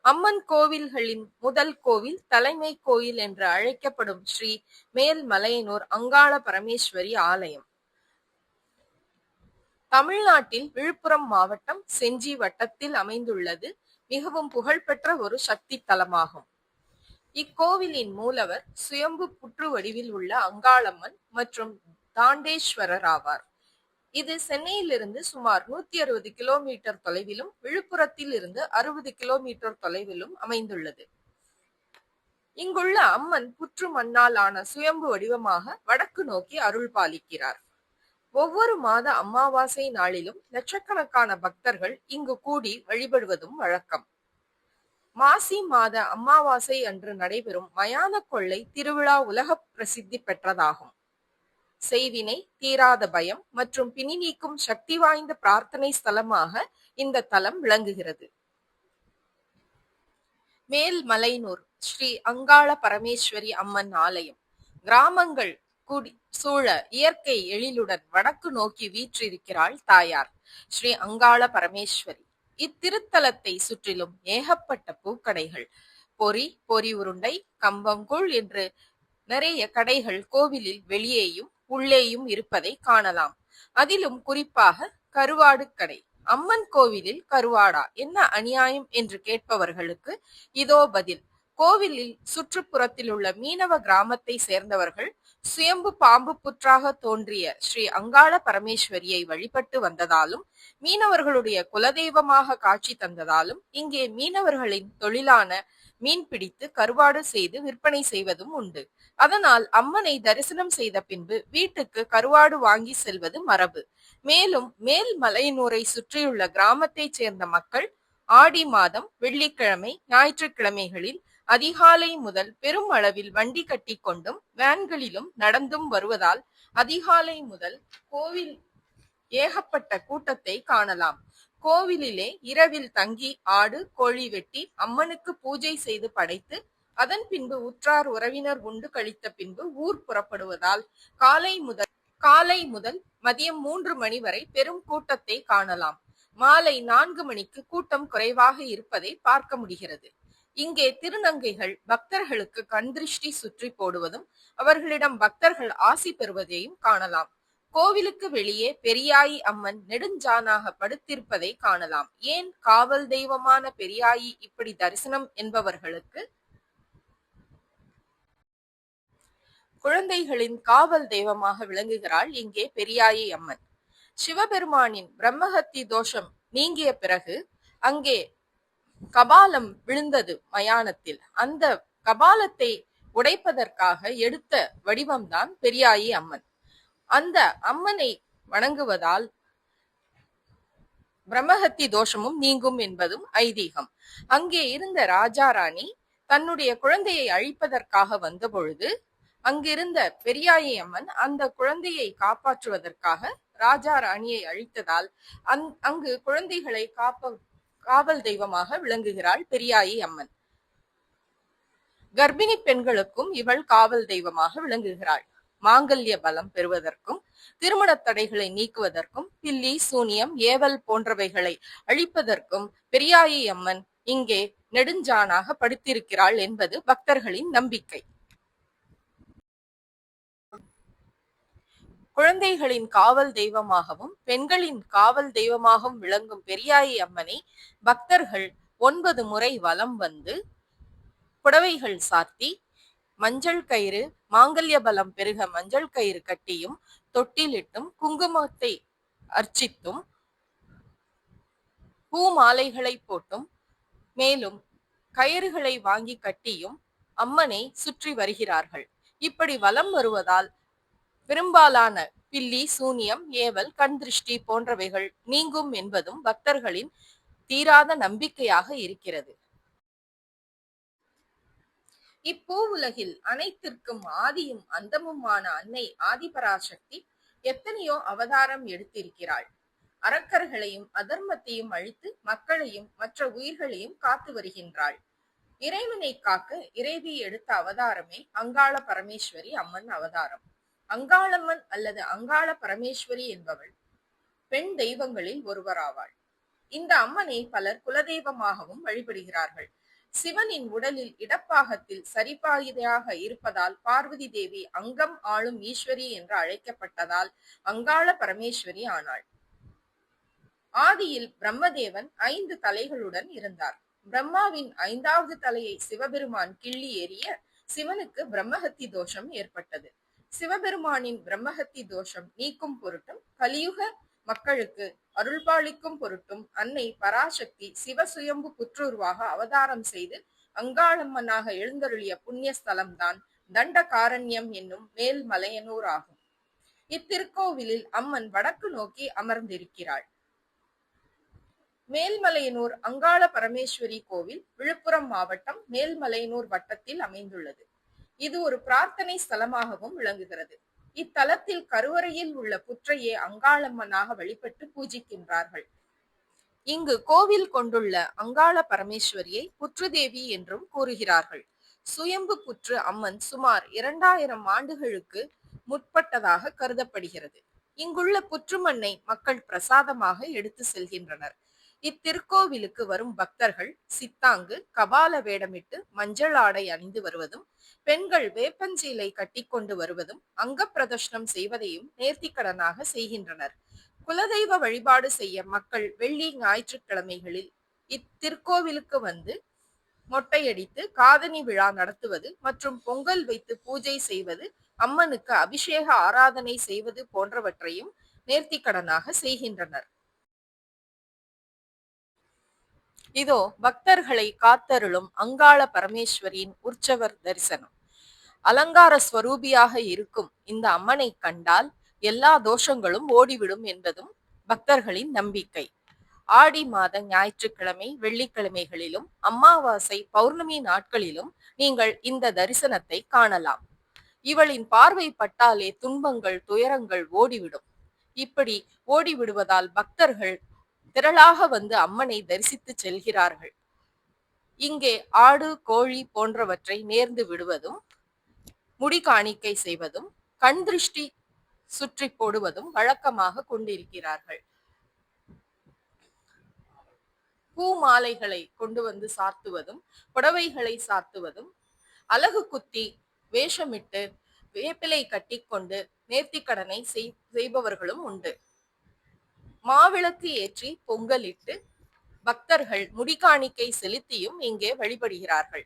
அம்மன் கோவில்களின் முதல் கோவில் தலைமை கோயில் என்று அழைக்கப்படும் ஸ்ரீ மேல்மலையனூர் அங்காள பரமேஸ்வரி ஆலயம் தமிழ்நாட்டில் விழுப்புரம் மாவட்டம் செஞ்சி வட்டத்தில் அமைந்துள்ளது. மிகவும் புகழ்பெற்ற ஒரு சக்தி தலமாகும். இக்கோவிலின் மூலவர் சுயம்பு புற்று வடிவில் உள்ள அங்காளம்மன் மற்றும் தாண்டேஸ்வரர் ஆவார். இது சென்னையிலிருந்து சுமார் 160 கிலோமீட்டர் தொலைவிலும் விழுப்புரத்தில் இருந்து 60 கிலோமீட்டர் தொலைவிலும் அமைந்துள்ளது. இங்குள்ள அம்மன் புற்று மண்ணால் ஆன சுயம்பு வடிவமாக வடக்கு நோக்கி அருள் பாலிக்கிறார். ஒவ்வொரு மாத அமாவாசை நாளிலும் லட்சக்கணக்கான பக்தர்கள் இங்கு கூடி வழிபடுவதும் வழக்கம். மாசி மாத அமாவாசை அன்று நடைபெறும் மயான கொள்ளை திருவிழா உலக பிரசித்தி பெற்றதாகும். செய்வினை, தீராத பயம் மற்றும் பிணி நீக்கும் சக்தி வாய்ந்த பிரார்த்தனை ஸ்தலமாக இந்த தலம் விளங்குகிறது. மேல்மலையனூர் ஸ்ரீ அங்காள பரமேஸ்வரி அம்மன் ஆலயம் கிராமங்கள் கூடி சூழ இயற்கை எழிலுடன் வடக்கு நோக்கி வீற்றிருக்கிறாள் தாயார் ஸ்ரீ அங்காள பரமேஸ்வரி. இத்திருத்தலத்தை சுற்றிலும் ஏகப்பட்ட பூக்கடைகள், பொரி உருண்டை, கம்பங்கூழ் என்று நிறைய கடைகள் கோவிலில் வெளியேயும் உள்ளேயும் இருப்பதை காணலாம். அதிலும் குறிப்பாக கருவாடு கடை. அம்மன் கோவிலில் கருவாடா, என்ன அநியாயம் என்று கேட்பவர்களுக்கு இதோ பதில். கோவிலில் சுற்றுப்புறத்தில் உள்ள மீனவ கிராமத்தை சேர்ந்தவர்கள் சுயம்பு பாம்பு புற்றாக தோன்றிய ஸ்ரீ அங்காள பரமேஸ்வரியை வழிபட்டு வந்ததாலும் மீனவர்களுடைய குலதெய்வமாக காட்சி தந்ததாலும் இங்கே மீனவர்களின் தொழிலான மீன் பிடித்து கருவாடு செய்து விற்பனை செய்வதும் உண்டு. அதனால் அம்மனை தரிசனம் செய்த பின்பு வீட்டுக்கு கருவாடு வாங்கி செல்வது மரபு. மேலும் மேல்மலையனூரை சுற்றியுள்ள கிராமத்தை சேர்ந்த மக்கள் ஆடி மாதம் வெள்ளிக்கிழமை, ஞாயிற்றுக்கிழமைகளில் அதிகாலை முதல் பெரும் அளவில் வண்டி கட்டி கொண்டும் வேன்களிலும் நடந்தும் வருவதால் அதிகாலை முதல் கோவில் ஏகப்பட்ட கூட்டத்தை காணலாம். கோவிலிலே இரவில் தங்கி ஆடு, கோழி வெட்டி அம்மனுக்கு பூஜை செய்து படைத்து அதன் பின்பு உற்றார் உறவினர் உண்டு கழித்த பின்பு ஊர் புறப்படுவதால் காலை முதல் மதியம் 3 மணி வரை பெரும் கூட்டத்தை காணலாம். மாலை 4 மணிக்கு கூட்டம் குறைவாக இருப்பதை பார்க்க முடிகிறது. இங்கே திருநங்கைகள் பக்தர்களுக்கு கண் திருஷ்டி சுற்றி போடுவதும் அவர்களிடம் பக்தர்கள் ஆசி பெறுவதையும் காணலாம். கோவிலுக்கு வெளியே பெரியாயி அம்மன் நெடுஞ்சானாக படுத்திருப்பதை காணலாம். ஏன் காவல் தெய்வமான பெரியாயி இப்படி தரிசனம் என்பவர்களுக்கு குழந்தைகளின் காவல் தெய்வமாக விளங்குகிறாள் இங்கே பெரியாயி அம்மன். சிவபெருமானின் பிரம்மஹத்தி தோஷம் நீங்கிய பிறகு அங்கே கபாலம் விழுந்தது மயானத்தில். அந்த கபாலத்தை உடைப்பதற்காக எடுத்த வடிவம்தான் பெரியாயி அம்மன். அந்த அம்மனை வணங்குவதால் பிரம்மஹத்தி தோஷமும் நீங்கும் என்பதும் ஐதீகம். அங்கே இருந்த ராஜா ராணி தன்னுடைய குழந்தையை அழிப்பதற்காக வந்த பொழுது அங்கிருந்த பெரியாயி அம்மன் அந்த குழந்தையை காப்பாற்றுவதற்காக ராஜா ராணியை அழித்ததால் அங்கு குழந்தைகளை காவல் தெய்வமாக விளங்குகிறாள் பெரியாயி அம்மன். கர்ப்பிணி பெண்களுக்கும் இவள் காவல் தெய்வமாக விளங்குகிறாள். மாங்கல்ய பலம் பெறுவதற்கும் திருமண தடைகளை நீக்குவதற்கும் பில்லி, சூனியம், ஏவல் போன்றவைகளை அழிப்பதற்கும் பெரியாயி அம்மன் இங்கே நெடுஞ்சானாக படுத்திருக்கிறாள் என்பது பக்தர்களின் நம்பிக்கை. குழந்தைகளின் காவல் தெய்வமாகவும் பெண்களின் காவல் தெய்வமாகவும் விளங்கும் பெரியாயி அம்மனை பக்தர்கள் 9 முறை வலம் வந்து புடவைகள் சாத்தி மஞ்சள் கயிறு, மாங்கல்ய பலம் பெருக மஞ்சள் கயிறு கட்டியும் தொட்டிலிட்டும் குங்குமத்தை அர்ச்சித்தும் பூ மாலைகளை போட்டும் மேலும் கயிறுகளை வாங்கி கட்டியும் அம்மனை சுற்றி வருகிறார்கள். இப்படி வலம் வருவதால் பெரும்பாலான பில்லி, சூனியம், ஏவல், கண் திருஷ்டி போன்றவைகள் நீங்கும் என்பதும் பக்தர்களின் தீராத நம்பிக்கையாக இருக்கிறது. இப்பூவுலகில் அனைத்திற்கும் ஆதியும் அந்தமுமான அன்னை ஆதிபராசக்தி எத்தனையோ அவதாரம் எடுத்திருக்கிறாள். அரக்கர்களையும் அதர்மத்தையும் அழித்து மக்களையும் மற்ற உயிர்களையும் காத்து வருகின்றாள். இறைவனை காக்க இறைவி எடுத்த அவதாரமே அங்காள பரமேஸ்வரி அம்மன் அவதாரம். அங்காளம்மன் அல்லது அங்காள பரமேஸ்வரி என்பவள் பெண் தெய்வங்களில் ஒருவராவாள். இந்த அம்மனை பலர் குலதெய்வமாகவும் வழிபடுகிறார்கள். சிவனின் உடலில் இடப்பாகத்தில் சரிபாதியாக இருப்பதால் பார்வதி தேவி அங்கம் ஆளும் ஈஸ்வரி என்று அழைக்கப்பட்டதால் அங்காள பரமேஸ்வரி ஆனாள். ஆதியில் பிரம்மதேவன் 5 தலைகளுடன் இருந்தார். பிரம்மாவின் 5வது தலையை சிவபெருமான் கிள்ளி எறிய சிவனுக்கு பிரம்மஹத்தி தோஷம் ஏற்பட்டது. சிவபெருமானின் பிரம்மஹத்தி தோஷம் நீக்கும் பொருட்டும் கலியுக மக்களுக்கு அருள்பாலிக்கும் பொருட்டும் அன்னை பராசக்தி சிவசுயம்பு புற்றுருவாக அவதாரம் செய்து அங்காளம்மனாக எழுந்தருளிய புண்ணிய ஸ்தலம்தான் தண்டகாரண்யம் என்னும் மேல்மலையனூர் ஆகும். இத்திருக்கோவிலில் அம்மன் வடக்கு நோக்கி அமர்ந்திருக்கிறாள். மேல்மலையனூர் அங்காள பரமேஸ்வரி கோவில் விழுப்புரம் மாவட்டம் மேல்மலையனூர் வட்டத்தில் அமைந்துள்ளது. இது ஒரு பிரார்த்தனை ஸ்தலமாகவும் விளங்குகிறது. இத்தலத்தில் கருவறையில் உள்ள புற்றையே அங்காளம்மனாக வழிபட்டு பூஜிக்கின்றார்கள். இங்கு கோவில் கொண்டுள்ள அங்காள பரமேஸ்வரியை புற்றுதேவி என்றும் கூறுகிறார்கள். சுயம்பு புற்று அம்மன் சுமார் 2000 ஆண்டுகளுக்கு முற்பட்டதாக கருதப்படுகிறது. இங்குள்ள புற்றுமண்ணை மக்கள் பிரசாதமாக எடுத்து செல்கின்றனர். இத்திருக்கோவிலுக்கு வரும் பக்தர்கள் சித்தாங்கு கபால வேடமிட்டு மஞ்சள் ஆடை அணிந்து வருவதும் பெண்கள் வேப்பஞ்சீலை கட்டி கொண்டு வருவதும் அங்க பிரதர்ஷனம் செய்வதையும் நேர்த்திக்கடனாக செய்கின்றனர். குலதெய்வ வழிபாடு செய்ய மக்கள் வெள்ளி ஞாயிற்றுக்கிழமைகளில் இத்திருக்கோவிலுக்கு வந்து மொட்டையடித்து காதணி விழா நடத்துவது மற்றும் பொங்கல் வைத்து பூஜை செய்வது, அம்மனுக்கு அபிஷேக ஆராதனை செய்வது போன்றவற்றையும் நேர்த்திக்கடனாக செய்கின்றனர். இதோ பக்தர்களை காத்தருளும் அங்காள பரமேஸ்வரியின் உற்சவர் தரிசனம். அலங்கார ஸ்வரூபியாக இருக்கும் இந்த அம்மனை கண்டால் எல்லா தோஷங்களும் ஓடிவிடும் என்பதும் பக்தர்களின் நம்பிக்கை. ஆடி மாத ஞாயிற்றுக்கிழமை வெள்ளிக்கிழமைகளிலும் அமாவாசை பௌர்ணமி நாட்களிலும் நீங்கள் இந்த தரிசனத்தை காணலாம். இவளின் பார்வை பட்டாலே துன்பங்கள் துயரங்கள் ஓடிவிடும். இப்படி ஓடிவிடுவதால் பக்தர்கள் திரளாக வந்து அம்மனை தரிசித்து செல்கிறார்கள். இங்கே ஆடு கோழி போன்றவற்றை நேர்ந்து விடுவதும் முடி காணிக்கை செய்வதும் கண் திருஷ்டி சுற்றி போடுவதும் வழக்கமாக கொண்டிருக்கிறார்கள். பூ மாலைகளை கொண்டு வந்து சாத்துவதும் புடவைகளை சாத்துவதும் அலகு குத்தி வேஷமிட்டு வேப்பிலை கட்டிக்கொண்டு நேர்த்திக்கடனை செய்பவர்களும் உண்டு. மாவிளக்கு ஏற்றி பொங்கலிட்டு பக்தர்கள் முடிகாணிக்கை செலுத்தியும் இங்கே வழிபடுகிறார்கள்.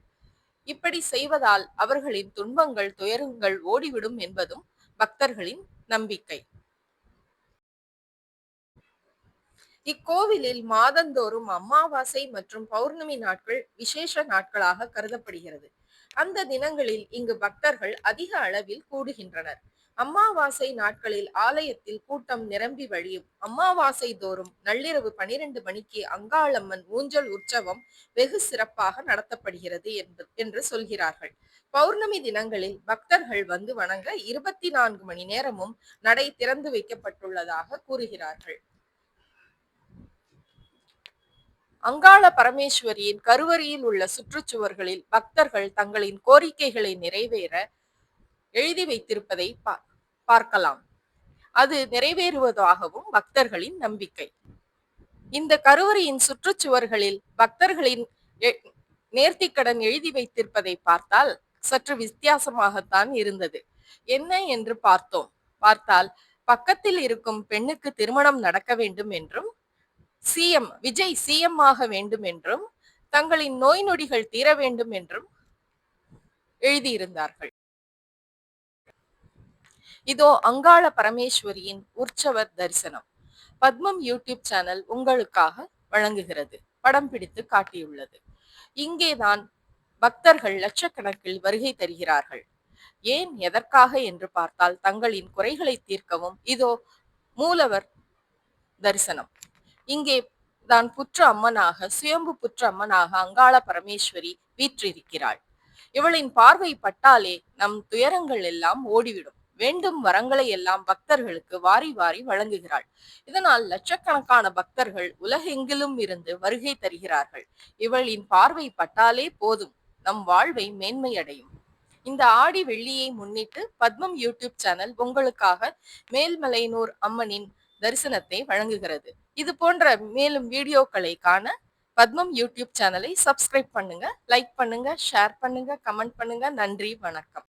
இப்படி செய்வதால் அவர்களின் துன்பங்கள் துயரங்கள் ஓடிவிடும் என்பதும் பக்தர்களின் நம்பிக்கை. இக்கோவிலில் மாதந்தோறும் அமாவாசை மற்றும் பௌர்ணமி நாட்கள் விசேஷ நாட்களாக கருதப்படுகிறது. அந்த தினங்களில் இங்கு பக்தர்கள் அதிக அளவில் கூடுகின்றனர். அமாவாசை நாட்களில் ஆலயத்தில் கூட்டம் நிரம்பி வழியும். அமாவாசை தோறும் நள்ளிரவு 12 மணிக்கு அங்காளம்மன் ஊஞ்சல் உற்சவம் வெகு சிறப்பாக நடத்தப்படுகிறது என்று சொல்கிறார்கள். பௌர்ணமி தினங்களில் பக்தர்கள் வந்து வணங்க 24 மணி நேரமும் நடை திறந்து வைக்கப்பட்டுள்ளதாக கூறுகிறார்கள். அங்காள பரமேஸ்வரியின் கருவறையில் உள்ள சுற்றுச்சுவர்களில் பக்தர்கள் தங்களின் கோரிக்கைகளை நிறைவேற எழுதி வைத்திருப்பதை பார்க்கலாம். அது நிறைவேறுவதாகவும் பக்தர்களின் நம்பிக்கை. இந்த கருவறையின் சுற்றுச்சுவர்களில் பக்தர்களின் நேர்த்திக்கடன் எழுதி வைத்திருப்பதை பார்த்தால் சற்று வித்தியாசமாகத்தான் இருந்தது. என்ன என்று பார்த்தால் பக்கத்தில் இருக்கும் பெண்ணுக்கு திருமணம் நடக்க வேண்டும் என்றும் விஜய் சிஎம் ஆக வேண்டும் என்றும் தங்களின் நோய் நொடிகள் தீர வேண்டும் என்றும் எழுதியிருந்தார்கள். இதோ அங்காள பரமேஸ்வரியின் உற்சவர் தரிசனம் பத்மம் யூடியூப் சேனல் உங்களுக்காக வழங்குகிறது. படம் பிடித்து காட்டியுள்ளது. இங்கேதான் பக்தர்கள் லட்சக்கணக்கில் வருகை தருகிறார்கள். ஏன் எதற்காக என்று பார்த்தால் தங்களின் குறைகளை தீர்க்கவும். இதோ மூலவர் தரிசனம். இங்கே தான் புற்று அம்மனாக சுயம்பு புற்று அம்மனாக அங்காள பரமேஸ்வரி வீற்றிருக்கிறாள். இவளின் பார்வை பட்டாலே நம் துயரங்கள் எல்லாம் ஓடிவிடும். வேண்டும் வரங்களை எல்லாம் பக்தர்களுக்கு வாரி வாரி வழங்குகிறாள். இதனால் லட்சக்கணக்கான பக்தர்கள் உலகெங்கிலும் இருந்து வருகை தருகிறார்கள். இவளின் பார்வை பட்டாலே போதும், நம் வாழ்வை மேன்மையடையும். இந்த ஆடி வெள்ளியை முன்னிட்டு பத்மம் யூடியூப் சேனல் உங்களுக்காக மேல்மலையனூர் அம்மனின் தரிசனத்தை வழங்குகிறது. இது போன்ற மேலும் வீடியோக்களை காண பத்மம் யூடியூப் சேனலை சப்ஸ்கிரைப் பண்ணுங்க, லைக் பண்ணுங்க, ஷேர் பண்ணுங்க, கமெண்ட் பண்ணுங்க. நன்றி, வணக்கம்.